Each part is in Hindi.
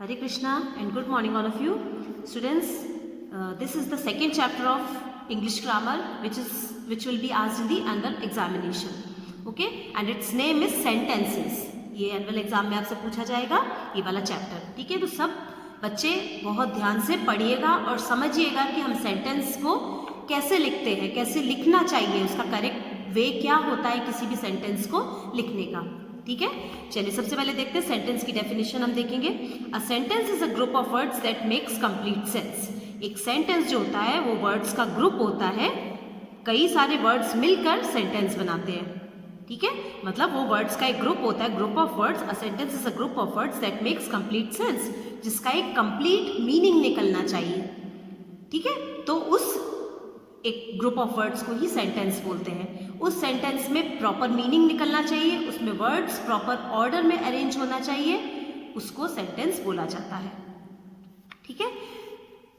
Hare Krishna and good morning all of you. Students, this is the second chapter of English grammar which will be asked in the annual examination. Okay, and its name is sentences. ये annual exam में आपसे पूछा जाएगा ये वाला चैप्टर. ठीक है, तो सब बच्चे बहुत ध्यान से पढ़िएगा और समझिएगा कि हम सेंटेंस को कैसे लिखते हैं, कैसे लिखना चाहिए, उसका करेक्ट वे क्या होता है किसी भी सेंटेंस को लिखने का. ठीक है, चलिए सबसे पहले देखते हैं सेंटेंस की डेफिनेशन. हम देखेंगे a sentence is a group of words that makes complete sense. एक सेंटेंस जो होता है वो वर्ड्स का ग्रुप होता है, कई सारे वर्ड्स मिलकर सेंटेंस बनाते हैं. ठीक है, मतलब वो वर्ड्स का एक ग्रुप होता है, group of words. A sentence is a group of words that makes complete sense, जिसका एक कंप्लीट मीनिंग निकलना चाहिए. ठीक है, तो उस एक ग्रुप ऑफ वर्ड्स को ही सेंटेंस बोलते हैं. उस सेंटेंस में प्रॉपर मीनिंग निकलना चाहिए, उसमें वर्ड्स प्रॉपर ऑर्डर में अरेंज होना चाहिए, उसको सेंटेंस बोला जाता है. ठीक है,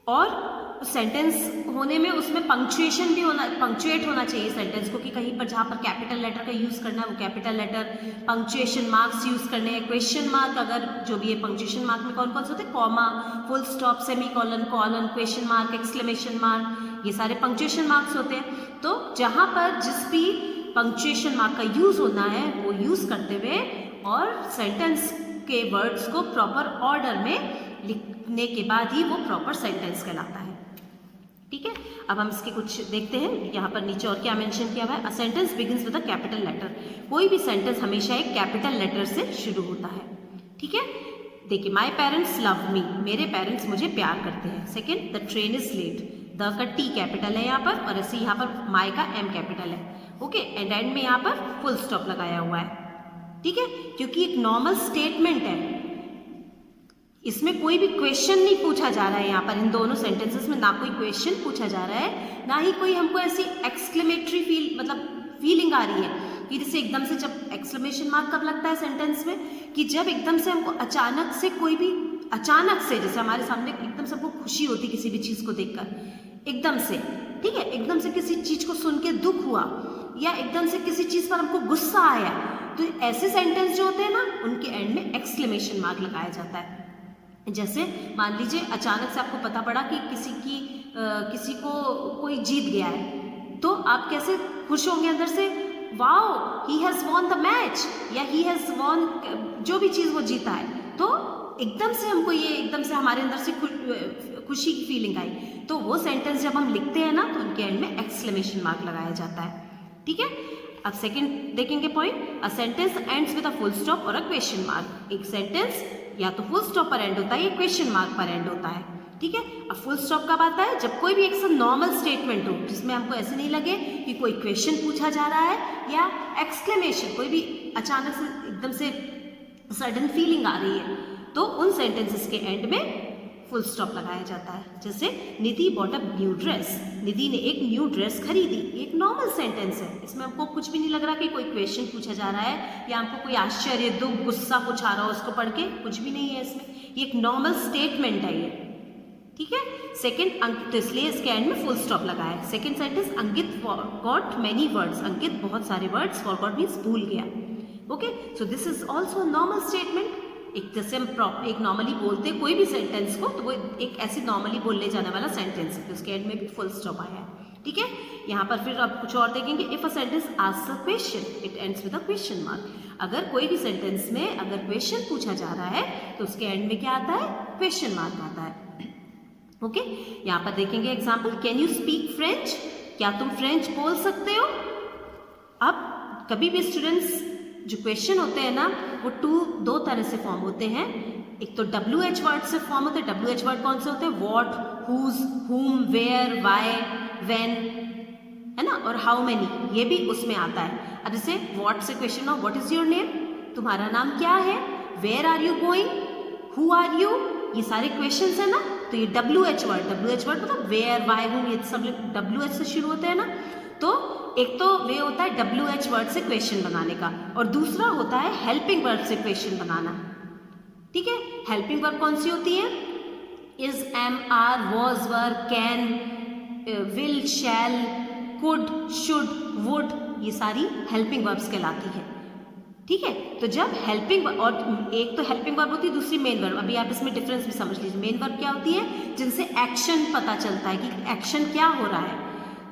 और सेंटेंस होने में उसमें पंक्चुएशन भी पंक्चुएट होना चाहिए सेंटेंस को, कि कहीं पर जहाँ पर कैपिटल लेटर का यूज़ करना है वो capital letter, punctuation marks use करने हैं, क्वेश्चन मार्क, अगर जो भी है पंक्चुएशन मार्क में कौन कौन से होते हैं, comma, full stop, semi colon, colon, question mark, exclamation mark, ये सारे पंक्चुएशन मार्क्स होते हैं. तो जहाँ पर जिस भी पंक्चुएशन मार्क का यूज़ होना है वो यूज़ करते हुए और सेंटेंस के वर्ड्स को प्रॉपर ऑर्डर में लिखने के बाद ही वो प्रॉपर सेंटेंस कहलाता है. ठीक है, अब हम इसके कुछ देखते हैं. यहाँ पर नीचे और क्या मेंशन किया हुआ है. A sentence begins with a capital letter. कोई भी सेंटेंस हमेशा एक कैपिटल लेटर से शुरू होता है. ठीक है, देखिए, माई पेरेंट्स लव मी, मेरे पेरेंट्स मुझे प्यार करते हैं. Second, the train is late, the का टी कैपिटल है यहाँ पर, और ऐसे यहाँ पर माई का एम कैपिटल है. ओके, एंड एंड में यहाँ पर फुल स्टॉप लगाया हुआ है. ठीक है, क्योंकि एक नॉर्मल स्टेटमेंट है, इसमें कोई भी क्वेश्चन नहीं पूछा जा रहा है. यहाँ पर इन दोनों सेंटेंसेस में ना कोई क्वेश्चन पूछा जा रहा है, ना ही कोई हमको ऐसी एक्सक्लेमेटरी फीलिंग आ रही है कि जैसे एकदम से, जब एक्सक्लेमेशन मार्क कब लगता है सेंटेंस में, कि जब एकदम से हमको अचानक से कोई भी, अचानक से जैसे हमारे सामने एकदम सबको खुशी होती किसी भी चीज़ को देखकर एकदम से. ठीक है, एकदम से किसी चीज़ को सुन के दुख हुआ, या एकदम से किसी चीज़ पर हमको गुस्सा आया, तो ऐसे सेंटेंस जो होते हैं ना उनके एंड में एक्सक्लेमेशन मार्क लगाया जाता है. जैसे मान लीजिए अचानक से आपको पता पड़ा कि किसी को कोई जीत गया है, तो आप कैसे खुश होंगे अंदर से, wow he has won the match, या ही हैज़ वॉन, जो भी चीज़ वो जीता है, तो एकदम से हमको ये एकदम से हमारे अंदर से खुशी की फीलिंग आई. तो वो सेंटेंस जब हम लिखते हैं ना तो उनके एंड में एक्सक्लेमेशन मार्क लगाया जाता है. ठीक है, अब सेकंड देखेंगे point. A sentence ends with a full stop और अ क्वेश्चन मार्क. एक सेंटेंस या तो फुल स्टॉप पर एंड होता है या क्वेश्चन मार्क पर एंड होता है. ठीक है, अब फुल स्टॉप कब आता है, जब कोई भी एक नॉर्मल स्टेटमेंट हो जिसमें हमको ऐसे नहीं लगे कि कोई क्वेश्चन पूछा जा रहा है या एक्सक्लेमेशन, कोई भी अचानक से एकदम से सडन फीलिंग आ रही है, तो उन सेंटेंसेस के एंड में फुल स्टॉप लगाया जाता है. जैसे निधि बॉट अ न्यू ड्रेस, निधि ने एक न्यू ड्रेस खरीदी. एक नॉर्मल सेंटेंस है, इसमें हमको कुछ भी नहीं लग रहा कि कोई क्वेश्चन पूछा जा रहा है या हमको कोई आश्चर्य, दुख, गुस्सा कुछ आ रहा हो उसको पढ़ के, कुछ भी नहीं है इसमें. ये एक नॉर्मल स्टेटमेंट है ये. ठीक है, सेकेंड, अंकित, तो इसलिए इसके एंड में फुल स्टॉप लगा है. सेकेंड सेंटेंस, अंकित फॉरगॉट मेनी वर्ड्स, अंकित बहुत सारे वर्ड्स, फॉरगॉट मीन्स भूल गया. Okay, so this is also normal statement. एक जैसे हम एक नॉर्मली बोलते हैं कोई भी सेंटेंस को, तो वो एक ऐसे नॉर्मली बोलने जाने वाला सेंटेंस है, तो उसके एंड में भी फुल स्टॉप आया है. ठीक है, यहाँ पर फिर अब कुछ और देखेंगे. If a sentence asks a question it ends with a question mark. अगर कोई भी सेंटेंस में अगर क्वेश्चन पूछा जा रहा है तो उसके एंड में क्या आता है, क्वेश्चन मार्क आता है. ओके, यहाँ पर देखेंगे example. Can you speak French, क्या तुम फ्रेंच बोल सकते हो. अब कभी भी स्टूडेंट्स जो क्वेश्चन होते हैं ना वो दो तरह से फॉर्म होते हैं. एक तो WH वर्ड से फॉर्म होते हैं. WH वर्ड कौन से होते हैं, वॉट, हुज, हुम, वेयर, वाई, व्हेन, है ना, और हाउ मेनी, ये भी उसमें आता है. अब जैसे वॉट से क्वेश्चन हो, व्हाट इज योर नेम, तुम्हारा नाम क्या है, where are you going, who are you, ये सारे क्वेश्चन है ना, तो ये WH वर्ड मतलब वेयर, वाई, हुम, ये सब WH से शुरू होते हैं ना. तो एक तो वे होता है WH वर्ड से क्वेश्चन बनाने का, और दूसरा होता है हेल्पिंग वर्ड से क्वेश्चन बनाना. ठीक है, हेल्पिंग वर्ब कौन सी होती है, is, am, are, was, were, can, will, shall, could, should, would, ये सारी हेल्पिंग वर्ब्स कहलाती है. ठीक है। तो जब हेल्पिंग, और एक तो हेल्पिंग वर्ब होती है, दूसरी मेन वर्ब। अभी आप इसमें डिफरेंस भी समझ लीजिए। मेन वर्ब क्या होती है, जिनसे एक्शन पता चलता है कि एक्शन क्या हो रहा है।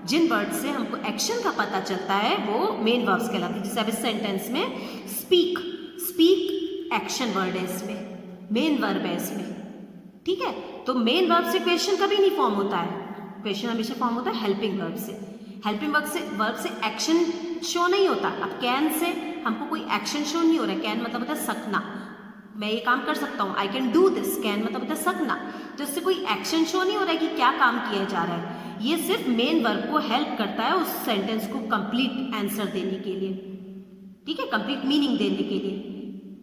जिन वर्ड से हमको एक्शन का पता चलता है वो मेन वर्ब्स कहलाते हैं। जैसे अब इस सेंटेंस में स्पीक, स्पीक एक्शन वर्ड है, इसमें मेन वर्ब है इसमें, ठीक है। तो मेन वर्ब से क्वेश्चन कभी नहीं फॉर्म होता है, क्वेश्चन हमेशा फॉर्म होता है हेल्पिंग वर्ब से। हेल्पिंग वर्ब से एक्शन शो नहीं होता। अब कैन से हमको कोई एक्शन शो नहीं हो रहा है। कैन मतलब होता है सकना, मैं ये काम कर सकता हूँ, I can do this. Can मतलब होता है सकना, तो इससे कोई एक्शन शो नहीं हो रहा है कि क्या काम किया जा रहा है। ये सिर्फ मेन वर्ब को हेल्प करता है उस सेंटेंस को कंप्लीट आंसर देने के लिए, ठीक है, कंप्लीट मीनिंग देने के लिए,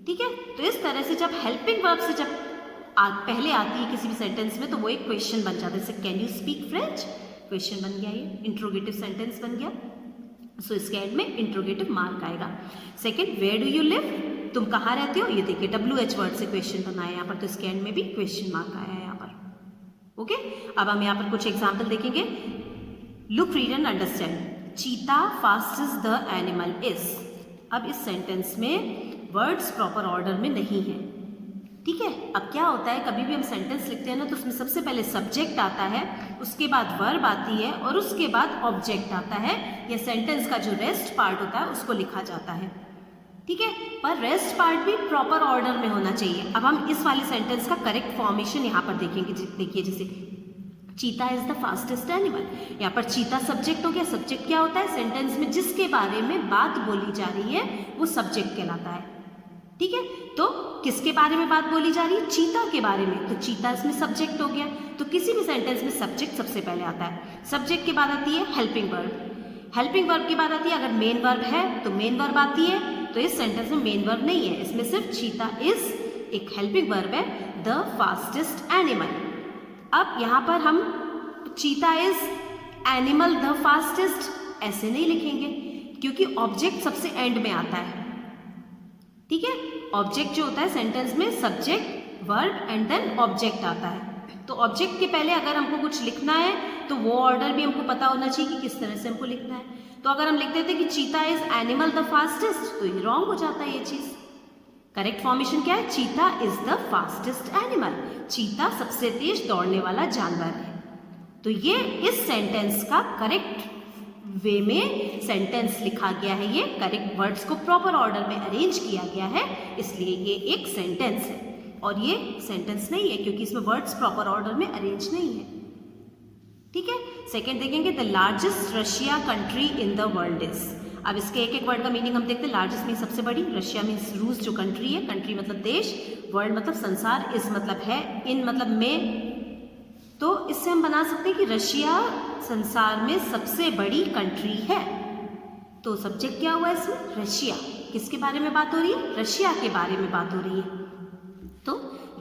ठीक है। तो इस तरह से जब हेल्पिंग वर्ब से जब पहले आती है किसी भी सेंटेंस में, तो वो एक क्वेश्चन बन जाता है। जैसे can you speak French, question बन गया, ये इंट्रोगेटिव सेंटेंस बन गया। सो इसके एंड में इंट्रोगेटिव मार्क आएगा। Second, where do you live, तुम कहाँ रहते हो, ये देखिए WH वर्ड से क्वेश्चन बनाया यहाँ पर, तो इसके एंड में भी क्वेश्चन मार्क आया है यहाँ पर। ओके, अब हम यहाँ पर कुछ एग्जाम्पल देखेंगे। Look, read and understand. चीता फास्टेस्ट द एनिमल इज। अब इस सेंटेंस में वर्ड्स प्रॉपर ऑर्डर में नहीं है, ठीक है। अब क्या होता है, कभी भी हम सेंटेंस लिखते हैं ना, तो उसमें सबसे पहले सब्जेक्ट आता है, उसके बाद वर्ब आती है और उसके बाद ऑब्जेक्ट आता है। या सेंटेंस का जो रेस्ट पार्ट होता है उसको लिखा जाता है, ठीक है। पर रेस्ट पार्ट भी प्रॉपर ऑर्डर में होना चाहिए। अब हम इस वाले सेंटेंस का करेक्ट फॉर्मेशन यहाँ पर देखेंगे। देखिए, जैसे चीता इज द फास्टेस्ट एनिमल, यहाँ पर चीता सब्जेक्ट हो गया। सब्जेक्ट क्या होता है, सेंटेंस में जिसके बारे में बात बोली जा रही है वो सब्जेक्ट कहलाता है, ठीक है। तो किसके बारे में बात बोली जा रही है, चीता के बारे में, तो चीता इसमें सब्जेक्ट हो गया। तो किसी भी सेंटेंस में सब्जेक्ट सबसे पहले आता है। सब्जेक्ट के बाद आती है हेल्पिंग वर्ब, हेल्पिंग वर्ब के बाद आती है, अगर मेन वर्ब है तो मेन वर्ब आती है। तो इस सेंटेंस में मेन वर्ब नहीं है, इसमें सिर्फ चीता इज एक हेल्पिंग वर्ब है, द फास्टेस्ट एनिमल। अब यहाँ पर हम चीता इज एनिमल द फास्टेस्ट ऐसे नहीं लिखेंगे, क्योंकि ऑब्जेक्ट सबसे एंड में आता है, ठीक है। ऑब्जेक्ट जो होता है सेंटेंस में subject, verb and then object आता है। तो ऑब्जेक्ट के पहले अगर हमको कुछ लिखना है तो वो ऑर्डर भी हमको पता होना चाहिए कि किस तरह से हमको लिखना है। तो अगर हम लिख देते कि चीता इज एनिमल द फास्टेस्ट, तो ये रॉन्ग हो जाता है ये चीज। करेक्ट फॉर्मेशन क्या है, चीता इज द फास्टेस्ट एनिमल, चीता सबसे तेज दौड़ने वाला जानवर है। तो ये इस सेंटेंस का करेक्ट वे में सेंटेंस लिखा गया है, ये करेक्ट वर्ड्स को प्रॉपर ऑर्डर में अरेंज किया गया है, इसलिए ये एक सेंटेंस है। और ये सेंटेंस नहीं है क्योंकि इसमें वर्ड्स प्रॉपर ऑर्डर में अरेंज नहीं है, ठीक है। सेकंड देखेंगे, the largest Russia country in the world is. अब इसके एक एक वर्ड का मीनिंग हम देखते हैं। लार्जेस्ट मीन सबसे बड़ी, रशिया मीन्स रूस जो कंट्री है, कंट्री मतलब देश, वर्ल्ड मतलब संसार, इज मतलब है, इन मतलब में। तो इससे हम बना सकते हैं कि रशिया संसार में सबसे बड़ी कंट्री है। तो सब्जेक्ट क्या हुआ इसमें, रशिया। किसके बारे में बात हो रही है, रशिया के बारे में बात हो रही है। तो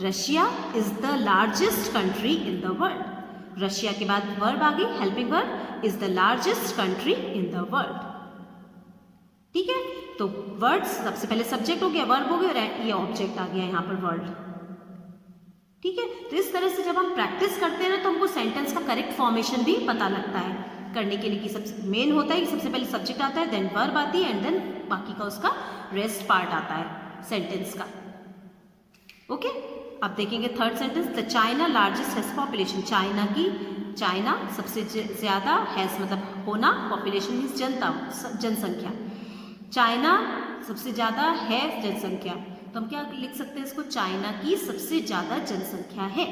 Russia is the largest country in the world. Russia के बाद वर्ब आ गई, helping verb, is the largest country in the world, ठीक है। तो वर्ड्स सबसे पहले सब्जेक्ट हो गया, वर्ब हो गया, और ये ऑब्जेक्ट आ गया यहाँ पर वर्ल्ड, ठीक है। तो इस तरह से जब हम प्रैक्टिस करते हैं ना, तो हमको सेंटेंस का करेक्ट फॉर्मेशन भी पता लगता है करने के लिए, कि सबसे मेन होता है कि सबसे पहले सब्जेक्ट आता है, देन वर्ब आती है, एंड देन बाकी का उसका रेस्ट पार्ट आता है सेंटेंस का, ओके। अब देखेंगे third sentence, the China largest has population. China सबसे ज्यादा, हैज मतलब होना, पॉपुलेशन मीन्स जनता, जनसंख्या। चाइना सबसे ज्यादा है जनसंख्या, तो हम क्या लिख सकते हैं इसको, चाइना की सबसे ज्यादा जनसंख्या है।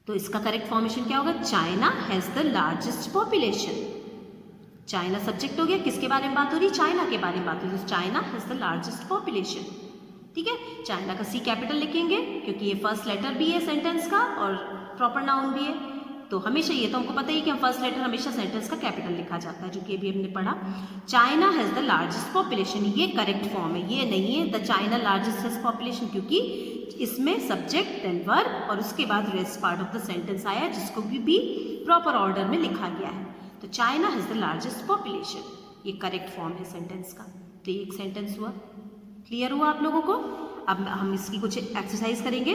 तो इसका करेक्ट फॉर्मेशन क्या होगा, China has the largest population. China subject हो गया, किसके बारे में बात हो रही है, चाइना के बारे में बात हो रही है। China has the largest population, ठीक है। चाइना का C कैपिटल लिखेंगे क्योंकि ये फर्स्ट लेटर भी है सेंटेंस का और प्रॉपर नाउन भी है। तो हमेशा ये तो हमको पता ही कि हम फर्स्ट लेटर हमेशा सेंटेंस का कैपिटल लिखा जाता है, जो कि अभी हमने पढ़ा। China has the largest population, ये करेक्ट फॉर्म है, ये नहीं है the China largest has population, क्योंकि इसमें सब्जेक्ट देन वर्ब और उसके बाद rest part of the sentence आया, जिसको भी प्रॉपर ऑर्डर में लिखा गया है। तो China has the largest population, ये करेक्ट फॉर्म है सेंटेंस का। तो ये एक सेंटेंस हुआ, क्लियर हुआ आप लोगों को। अब हम इसकी कुछ एक्सरसाइज करेंगे।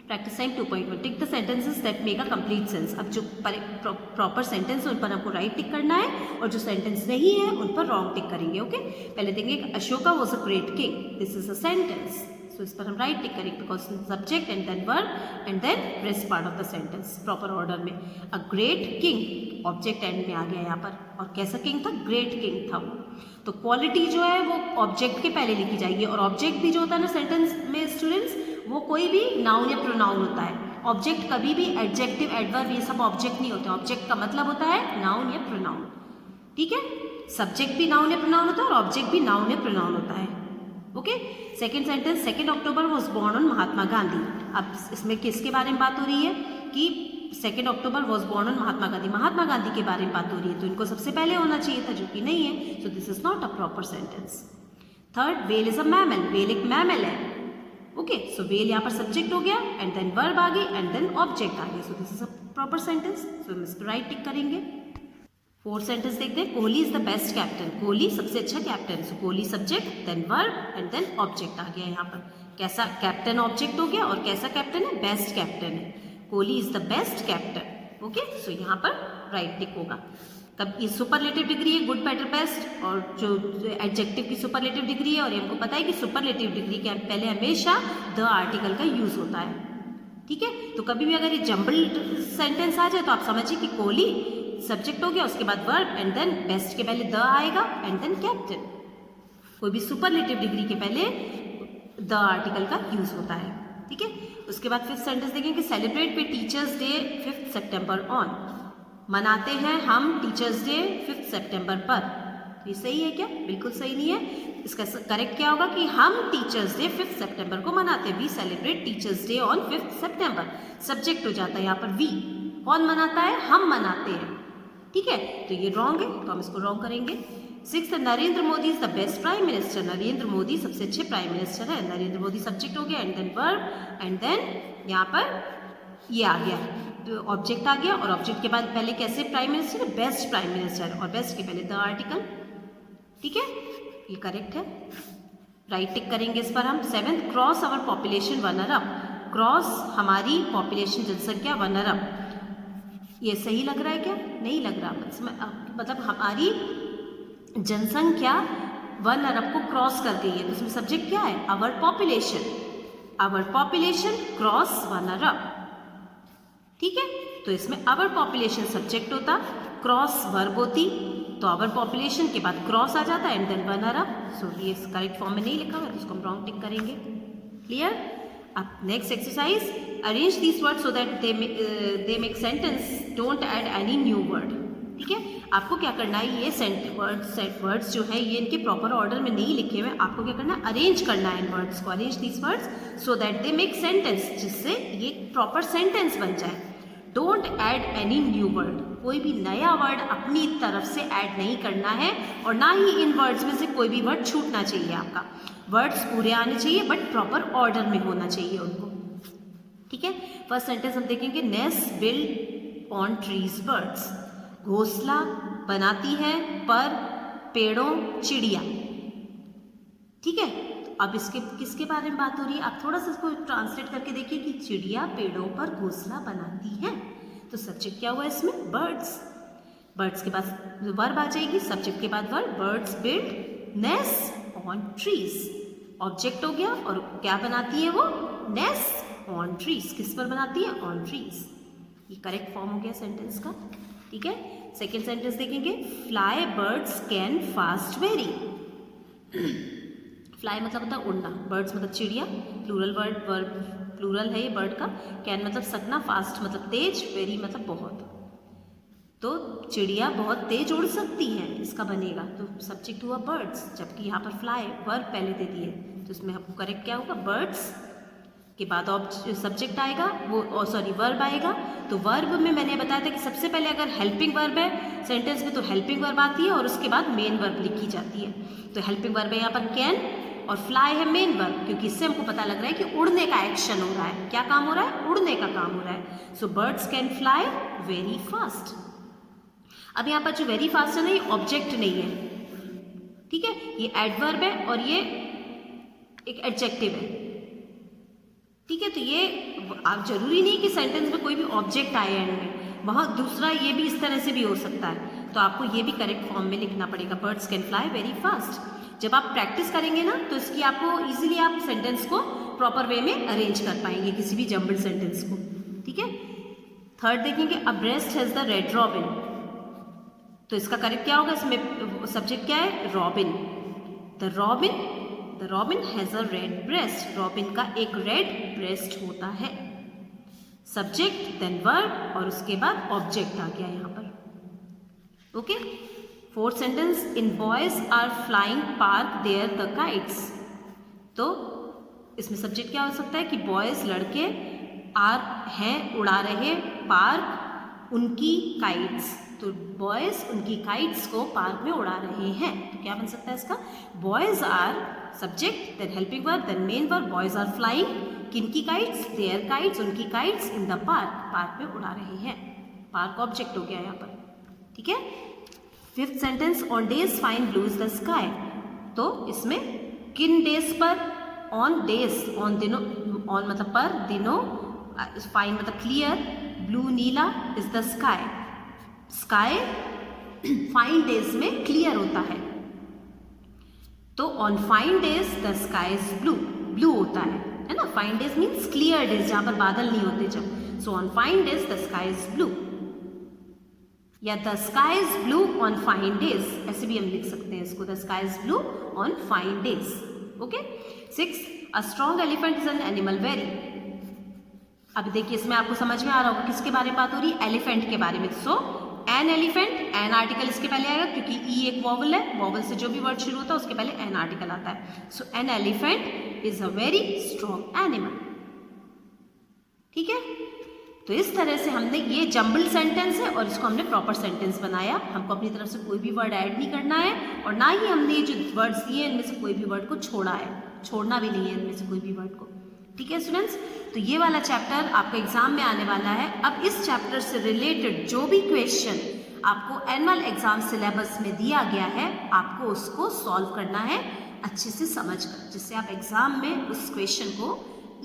Practice time 2.1 tick the sentences that make a complete sense. अब जो प्रॉपर सेंटेंस है उन पर हमको राइट टिक करना है और जो सेंटेंस नहीं है उन पर रॉन्ग टिक करेंगे। ओके, पहले देखेंगे Ashoka was a great king, this is a sentence, so इस पर हम राइट टिक करेंगे because subject and then verb and then rest part of the sentence proper order में। A great king object end में आ गया यहाँ पर, और कैसा किंग था, ग्रेट किंग था वो। तो क्वालिटी जो है वो ऑब्जेक्ट के पहले लिखी जाएगी, और ऑब्जेक्ट भी जो होता है ना सेंटेंस में स्टूडेंट्स, वो कोई भी नाउन या प्रोनाउन होता है। ऑब्जेक्ट कभी भी एडजेक्टिव, एडवर्ब ये सब ऑब्जेक्ट नहीं होते। ऑब्जेक्ट का मतलब होता है नाउन या प्रोनाउन, ठीक है। सब्जेक्ट भी नाउन या प्रोनाउन होता है और ऑब्जेक्ट भी नाउन या प्रोनाउन होता है। Okay, second sentence, 2 October was born on Mahatma Gandhi. अब इसमें किसके बारे में बात हो रही है कि 2 October was born on Mahatma Gandhi, Mahatma Gandhi के बारे में बात हो रही है, तो इनको सबसे पहले होना चाहिए था, जो कि नहीं है, सो this is not a proper sentence. Third, well is a mammal, well एक मैमल है। ओके, सो वेल यहाँ पर सब्जेक्ट हो गया एंड देन वर्ब आ गई एंड देन ऑब्जेक्ट आ गया, so this is a proper sentence, so हम इस पर राइट टिक करेंगे। फोर्थ सेंटेंस देखते हैं, Kohli is the best captain, Kohli सबसे अच्छा captain, so Kohli subject then verb and then object आ गया यहाँ पर। कैसा कैप्टन ऑब्जेक्ट हो गया और कैसा कैप्टन है, बेस्ट कैप्टन है, Kohli is the best captain. Okay, so यहाँ पर राइट टिक होगा। तब ये सुपरलेटिव डिग्री है, गुड बेटर बेस्ट, और जो एडजेक्टिव की सुपरलेटिव डिग्री है, और ये हमको पता है कि सुपरलेटिव डिग्री के पहले हमेशा द आर्टिकल का यूज होता है, ठीक है। तो कभी भी अगर ये जम्बल्ड सेंटेंस आ जाए तो आप समझिए कि कोहली सब्जेक्ट हो गया, उसके बाद वर्ब एंड देन बेस्ट के पहले द आएगा एंड देन कैप्टन। कोई भी सुपरलेटिव डिग्री के पहले द आर्टिकल का यूज होता है, ठीक है। उसके बाद फिफ्थ सेंटेंस देखेंगे, celebrate with teachers day 5 September on, मनाते हैं हम टीचर्स डे 5 सितंबर पर। तो ये सही है क्या, बिल्कुल सही नहीं है। इसका करेक्ट क्या होगा कि हम टीचर्स डे 5 सितंबर को मनाते हैं, we celebrate teachers day on 5 September. Subject हो जाता है यहाँ पर वी, कौन मनाता है, हम मनाते हैं, ठीक है। तो ये रॉन्ग है, तो हम इसको रॉन्ग करेंगे। Sixth, Narendra Modi is the best prime minister, Narendra Modi सबसे अच्छे प्राइम मिनिस्टर है, नरेंद्र मोदी सब्जेक्ट हो गया and then verb and then यहाँ पर ये आ गया, तो ऑब्जेक्ट आ गया, और ऑब्जेक्ट के बाद पहले कैसे प्राइम मिनिस्टर है, बेस्ट प्राइम मिनिस्टर, और बेस्ट के पहले द आर्टिकल, ठीक है, ये करेक्ट है, राइट टिक करेंगे इस पर हम। सेवेंथ, क्रॉस आवर पॉपुलेशन 1 अरब, क्रॉस हमारी पॉपुलेशन जनसंख्या 1 अरब, ये सही लग रहा है क्या, नहीं लग रहा, मतलब हमारी जनसंख्या 1 अरब को क्रॉस कर गई है, तो इसमें सब्जेक्ट क्या है, our population, our population cross 1 अरब, ठीक है। तो इसमें आवर पॉपुलेशन सब्जेक्ट होता, क्रॉस वर्ब होती, तो आवर पॉपुलेशन के बाद क्रॉस आ जाता एंड देन 1 अरब। सो ये करेक्ट फॉर्म में नहीं लिखा हुआ, तो इसको हम रॉन्ग टिक करेंगे। क्लियर। अब next exercise, arrange these word so that they make sentence, don't add any new word, ठीक है। आपको क्या करना है, ये वर्ड्स जो है ये इनके प्रॉपर ऑर्डर में नहीं लिखे हुए, आपको क्या करना है, अरेंज करना है इन वर्ड्स को, arrange these words so that they make sentence, जिससे ये प्रॉपर सेंटेंस बन जाए। Don't add any new word, कोई भी नया वर्ड अपनी तरफ से ऐड नहीं करना है, और ना ही इन वर्ड्स में से कोई भी वर्ड छूटना चाहिए आपका। वर्ड्स पूरे आने चाहिए बट प्रॉपर ऑर्डर में होना चाहिए उनको, ठीक है। फर्स्ट सेंटेंस हम देखेंगे, nest build on trees birds, घोंसला बनाती है पर पेड़ों चिड़िया, ठीक है। अब इसके किसके बारे में बात हो रही है, आप थोड़ा सा इसको ट्रांसलेट करके देखिए कि चिड़िया पेड़ों पर घोंसला बनाती है, तो सब्जेक्ट क्या हुआ इसमें, बर्ड्स, बर्ड्स के बाद वर्ब आ जाएगी, सब्जेक्ट के बाद verb, birds build nest on trees, object हो गया, और क्या बनाती है वो, नेस्ट ऑन ट्रीज, किस पर बनाती है, ऑन ट्रीज। ये करेक्ट फॉर्म हो गया सेंटेंस का, ठीक है। सेकेंड सेंटेंस देखेंगे, fly birds can fast very, fly मतलब होता है उड़ना, बर्ड्स मतलब चिड़िया, प्लूरल वर्ड प्लूरल है ये बर्ड का, कैन मतलब सकना, फास्ट मतलब तेज, वेरी मतलब बहुत, तो चिड़िया बहुत तेज उड़ सकती है, इसका बनेगा, तो सब्जेक्ट हुआ बर्ड्स, जबकि यहाँ पर फ्लाई वर्ब पहले दे दिए, तो इसमें आपको करेक्ट क्या होगा, बर्ड्स के बाद सब्जेक्ट आएगा, वो सॉरी वर्ब आएगा। तो वर्ब में मैंने बताया था कि सबसे पहले अगर हेल्पिंग वर्ब है सेंटेंस में तो हेल्पिंग वर्ब आती है, और उसके बाद मेन वर्ब लिखी जाती है। तो हेल्पिंग वर्ब है यहाँ पर कैन, और फ्लाई है मेन वर्ब, क्योंकि इससे हमको पता लग रहा है कि उड़ने का एक्शन हो रहा है, क्या काम हो रहा है, उड़ने का काम हो रहा है। So birds can fly very fast. अब यहाँ पर जो वेरी फास्ट है ना, ये ऑब्जेक्ट नहीं है, ठीक है, ये एडवर्ब है और ये एक एडजेक्टिव है, ठीक है। तो ये आप जरूरी नहीं कि सेंटेंस में कोई भी ऑब्जेक्ट आए एंड में, वहाँ दूसरा ये भी इस तरह से भी हो सकता है, तो आपको ये भी करेक्ट फॉर्म में लिखना पड़ेगा। Birds can fly very fast. जब आप प्रैक्टिस करेंगे ना तो इसकी आपको इजीली आप सेंटेंस को प्रॉपर वे में अरेंज कर पाएंगे, किसी भी जम्बल सेंटेंस को। ठीक है, थर्ड देखेंगे, a breast has the red robin. तो इसका करेक्ट क्या होगा, इसमें सब्जेक्ट क्या है, robin. The robin has a red breast. Robin का एक रेड ब्रेस्ट होता है। सब्जेक्ट देन वर्ब और उसके बाद ऑब्जेक्ट आ गया यहाँ पर। Okay, fourth sentence, in boys are flying park there the kites. तो इसमें सब्जेक्ट क्या हो सकता है कि बॉयज लड़के, आर हैं उड़ा रहे, पार्क उनकी काइट्स। तो बॉयज उनकी काइट्स को पार्क में उड़ा रहे हैं। तो क्या बन सकता है इसका, boys are subject then helping verb then main verb, boys are flying किनकी काइट्स, देयर काइट्स उनकी kites, in the park park में उड़ा रहे हैं। पार्क ऑब्जेक्ट हो गया यहाँ पर। ठीक है, fifth sentence, on days fine blue is the sky. तो इसमें किन डेज पर, ऑन डेज, ऑन दिनों, ऑन मतलब पर, दिनों, फाइन मतलब clear, blue Neela, is the sky. Sky fine days में क्लियर होता है, तो on fine days the sky is blue, blue होता है ना। Fine days means clear days, जहां पर बादल नहीं होते जब। So on fine days the sky is blue, या the sky is blue on fine days, ऐसे भी हम लिख सकते हैं इसको, the sky is blue on fine days. Okay, six, a strong elephant is an animal very. अब देखिए इसमें आपको समझ में आ रहा होगा किसके बारे में बात हो रही है, एलिफेंट के बारे में। सो एन एलिफेंट, एन आर्टिकल इसके पहले आएगा क्योंकि ई एक वॉवल है, वॉवल से जो भी वर्ड शुरू होता है उसके पहले एन आर्टिकल आता है। So an elephant is a very strong animal. ठीक है, तो इस तरह से हमने, ये जम्बल सेंटेंस है और इसको हमने प्रॉपर सेंटेंस बनाया। हमको अपनी तरफ से कोई भी वर्ड ऐड नहीं करना है और ना ही हमने ये जो वर्ड्स दिए इनमें से कोई भी वर्ड को छोड़ा है, छोड़ना भी नहीं है इनमें से कोई भी वर्ड को। ठीक है स्टूडेंट्स, तो ये वाला चैप्टर आपका एग्जाम में आने वाला है। अब इस चैप्टर से रिलेटेड जो भी क्वेश्चन आपको एनुअल एग्जाम सिलेबस में दिया गया है, आपको उसको सॉल्व करना है अच्छे से समझकर, जिससे आप एग्जाम में उस क्वेश्चन को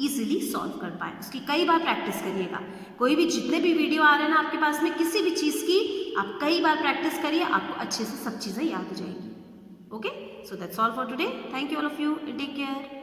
इजीली सॉल्व कर पाए। उसकी कई बार प्रैक्टिस करिएगा। कोई भी, जितने भी वीडियो आ रहे हैं ना आपके पास में, किसी भी चीज़ की आप कई बार प्रैक्टिस करिए, आपको अच्छे से सब चीज़ें याद हो जाएगी। Okay, so that's all for today. Thank you all of you, take care.